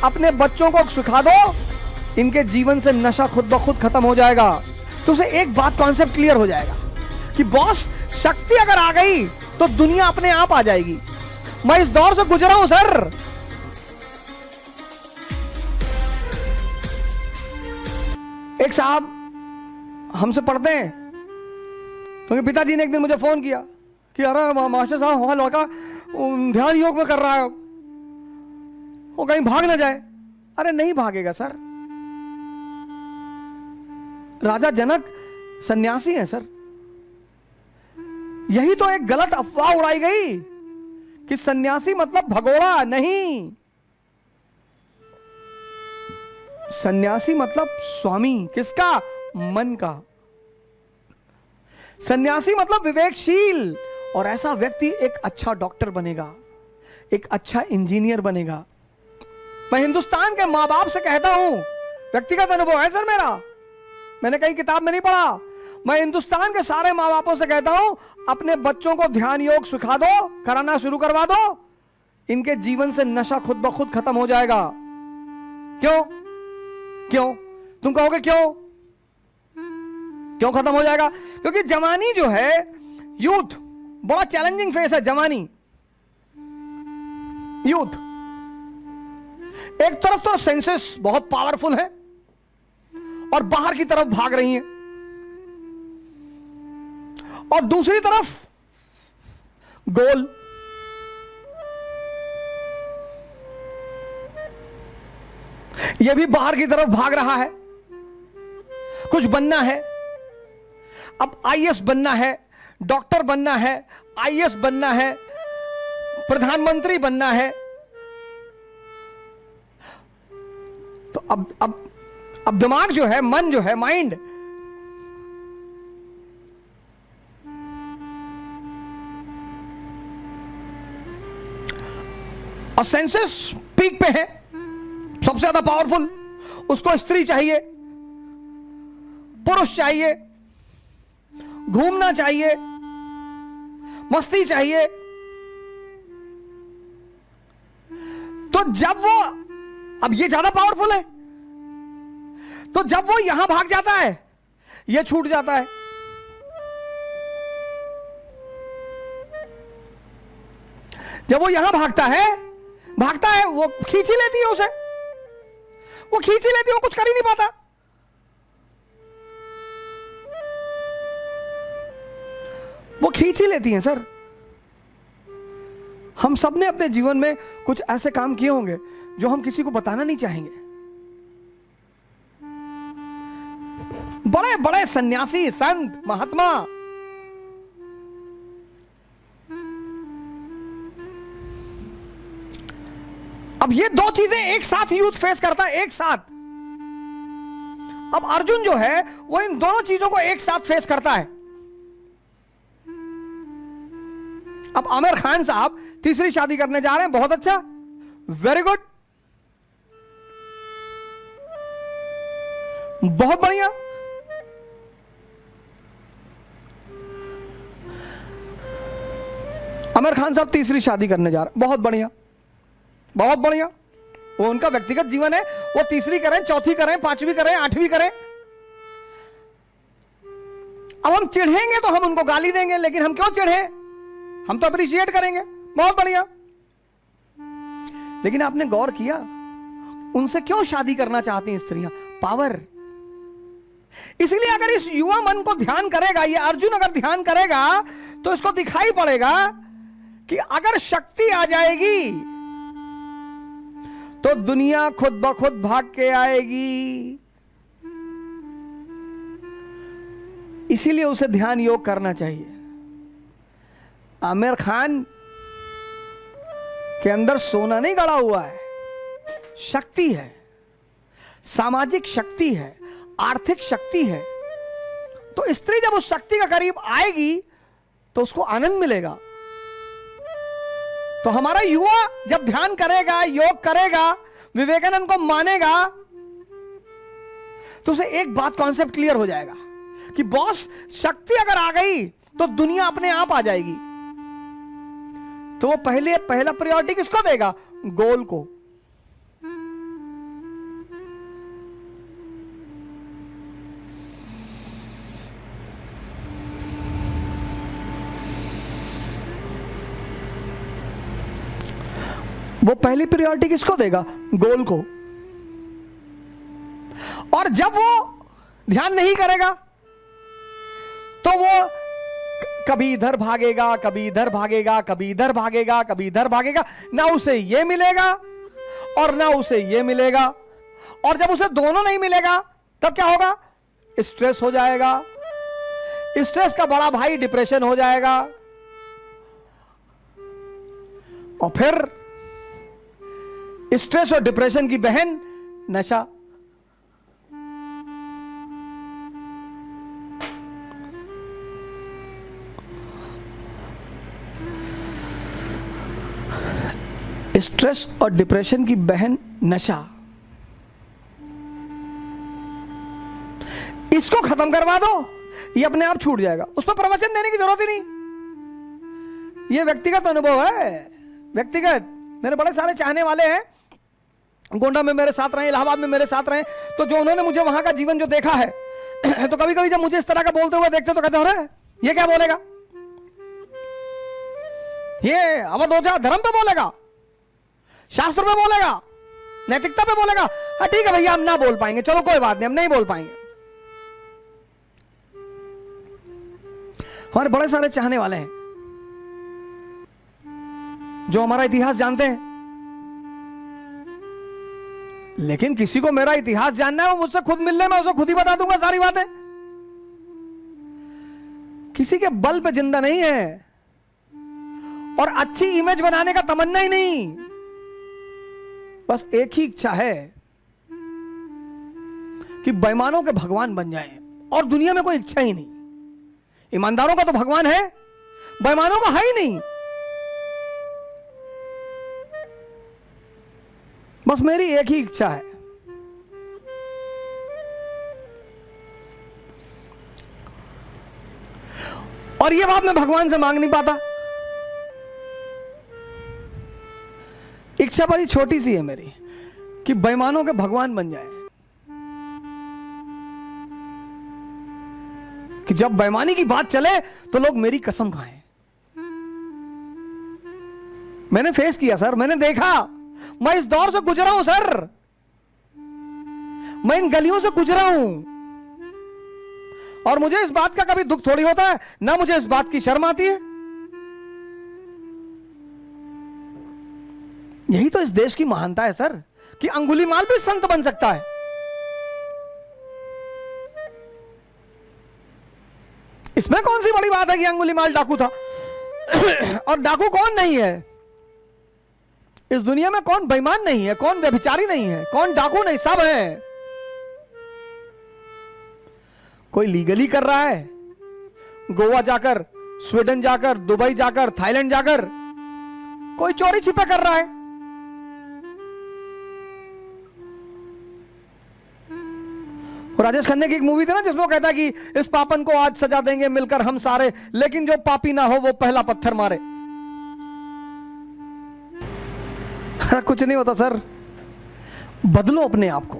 अपने बच्चों को सिखा दो, इनके जीवन से नशा खुद ब खुद खत्म हो जाएगा। तो उसे एक बात कॉन्सेप्ट क्लियर हो जाएगा कि बॉस, शक्ति अगर आ गई तो दुनिया अपने आप आ जाएगी। मैं इस दौर से गुजरा हूं सर। एक साहब हमसे पढ़ते हैं, क्योंकि पिताजी ने एक दिन मुझे फोन किया कि अरे मास्टर साहब हमारा लड़का ध्यान योग में कर रहा है, वो कहीं भाग ना जाए। अरे नहीं भागेगा सर। राजा जनक सन्यासी है सर। यही तो एक गलत अफवाह उड़ाई गई कि सन्यासी मतलब भगोड़ा। नहीं, सन्यासी मतलब स्वामी। किसका? मन का। सन्यासी मतलब विवेकशील। और ऐसा व्यक्ति एक अच्छा डॉक्टर बनेगा, एक अच्छा इंजीनियर बनेगा। मैं हिंदुस्तान के मां बाप से कहता हूं, व्यक्तिगत अनुभव है सर मेरा, मैंने कहीं किताब में नहीं पढ़ा। मैं हिंदुस्तान के सारे मां बापों से कहता हूं, अपने बच्चों को ध्यान योग सिखा दो, कराना शुरू करवा दो, इनके जीवन से नशा खुद ब खुद खत्म हो जाएगा। क्यों? क्यों? तुम कहोगे क्यों? क्यों खत्म हो जाएगा? क्योंकि जवानी जो है, यूथ, बड़ा चैलेंजिंग फेस है जवानी। यूथ एक तरफ तो सेंसेस बहुत पावरफुल है और बाहर की तरफ भाग रही हैं, और दूसरी तरफ गोल। यह भी बाहर की तरफ भाग रहा है, कुछ बनना है। अब आईएएस बनना है, डॉक्टर बनना है, आईएएस बनना है, प्रधानमंत्री बनना है। तो अब दिमाग जो है, मन जो है, माइंड, और सेंसेस पीक पे है, सबसे ज्यादा पावरफुल। उसको स्त्री चाहिए, पुरुष चाहिए, घूमना चाहिए, मस्ती चाहिए। तो जब वो, अब ये ज्यादा पावरफुल है, तो जब वो यहां भाग जाता है, ये छूट जाता है। जब वो यहां भागता है, वो खींच ही लेती है उसे, वो खींच ही लेती है, वो कुछ कर ही नहीं पाता। वो खींच ही लेती हैं सर। हम सब ने अपने जीवन में कुछ ऐसे काम किए होंगे जो हम किसी को बताना नहीं चाहेंगे। बड़े बड़े सन्यासी, संत, महात्मा, अब ये दो चीजें एक साथ यूथ फेस करता है, एक साथ। अब अर्जुन जो है वो इन दोनों चीजों को एक साथ फेस करता है। अब आमिर खान साहब तीसरी शादी करने जा रहे हैं, बहुत अच्छा, वेरी गुड, बहुत बढ़िया। आमिर खान साहब तीसरी शादी करने जा रहे हैं, बहुत बढ़िया, बहुत बढ़िया। वो उनका व्यक्तिगत जीवन है, वो तीसरी करें, चौथी करें, पांचवी करें, आठवीं करें। अब हम चिढ़ेंगे तो हम उनको गाली देंगे, लेकिन हम क्यों चिढ़े? हम तो अप्रिशिएट करेंगे, बहुत बढ़िया। लेकिन आपने गौर किया उनसे क्यों शादी करना चाहती हैं स्त्रियां? पावर। इसलिए अगर इस युवा मन को ध्यान करेगा, ये अर्जुन अगर ध्यान करेगा, तो इसको दिखाई पड़ेगा कि अगर शक्ति आ जाएगी तो दुनिया खुद ब खुद भाग के आएगी। इसीलिए उसे ध्यान योग करना चाहिए। आमिर खान के अंदर सोना नहीं गड़ा हुआ है, शक्ति है, सामाजिक शक्ति है, आर्थिक शक्ति है। तो स्त्री जब उस शक्ति के करीब आएगी तो उसको आनंद मिलेगा। तो हमारा युवा जब ध्यान करेगा, योग करेगा, विवेकानंद को मानेगा, तो उसे एक बात कॉन्सेप्ट क्लियर हो जाएगा कि बॉस, शक्ति अगर आ गई तो दुनिया अपने आप आ जाएगी। तो वो पहला प्रायोरिटी किसको देगा? गोल को। वो पहली प्रायोरिटी किसको देगा? गोल को। और जब वो ध्यान नहीं करेगा तो वो कभी इधर भागेगा, कभी इधर भागेगा, कभी इधर भागेगा, कभी इधर भागेगा, ना उसे ये मिलेगा और ना उसे ये मिलेगा। और जब उसे दोनों नहीं मिलेगा तब क्या होगा? स्ट्रेस हो जाएगा। स्ट्रेस का बड़ा भाई डिप्रेशन हो जाएगा। और फिर स्ट्रेस और डिप्रेशन की बहन नशा। स्ट्रेस और डिप्रेशन की बहन नशा। इसको खत्म करवा दो, ये अपने आप छूट जाएगा। उस पर प्रवचन देने की जरूरत ही नहीं। ये व्यक्तिगत अनुभव है, व्यक्तिगत। मेरे बड़े सारे चाहने वाले हैं, गोंडा में मेरे साथ रहे, इलाहाबाद में मेरे साथ रहे, तो जो उन्होंने मुझे वहां का जीवन जो देखा है, तो कभी कभी जब मुझे इस तरह का बोलते हुए देखते तो कहते हो अरे ये क्या बोलेगा, ये अवधोजा धर्म पे बोलेगा, शास्त्र पे बोलेगा, नैतिकता पे बोलेगा। हाँ ठीक है भैया, हम ना बोल पाएंगे, चलो कोई बात नहीं, हम नहीं बोल पाएंगे। हमारे बड़े सारे चाहने वाले हैं जो हमारा इतिहास जानते हैं, लेकिन किसी को मेरा इतिहास जानना है, वो मुझसे खुद मिलने में उसे खुद ही बता दूंगा सारी बातें। किसी के बल पे जिंदा नहीं है और अच्छी इमेज बनाने का तमन्ना ही नहीं। बस एक ही इच्छा है कि बेईमानों के भगवान बन जाएं, और दुनिया में कोई इच्छा ही नहीं। ईमानदारों का तो भगवान है, बेईमानों का है ही नहीं। बस मेरी एक ही इच्छा है, और ये बात मैं भगवान से मांग नहीं पाता। इच्छा बड़ी छोटी सी है मेरी कि बेईमानों के भगवान बन जाए, कि जब बेईमानी की बात चले तो लोग मेरी कसम खाएं। मैंने फेस किया सर, मैंने देखा, मैं इस दौर से गुजरा हूं सर, मैं इन गलियों से गुजरा हूं, और मुझे इस बात का कभी दुख थोड़ी होता है, ना मुझे इस बात की शर्म आती है। यही तो इस देश की महानता है सर, कि अंगुलीमाल भी संत बन सकता है। इसमें कौन सी बड़ी बात है कि अंगुलीमाल डाकू था? और डाकू कौन नहीं है इस दुनिया में? कौन बेईमान नहीं है? कौन व्यभिचारी नहीं है? कौन डाकू नहीं? सब है। कोई लीगली कर रहा है, गोवा जाकर, स्वीडन जाकर, दुबई जाकर, थाईलैंड जाकर, कोई चोरी छिपा कर रहा है। राजेश खन्ना की एक मूवी थी ना, जिसमें वो कहता है कि इस पापन को आज सजा देंगे मिलकर हम सारे, लेकिन जो पापी ना हो वो पहला पत्थर मारे। कुछ नहीं होता सर, बदलो अपने आप को।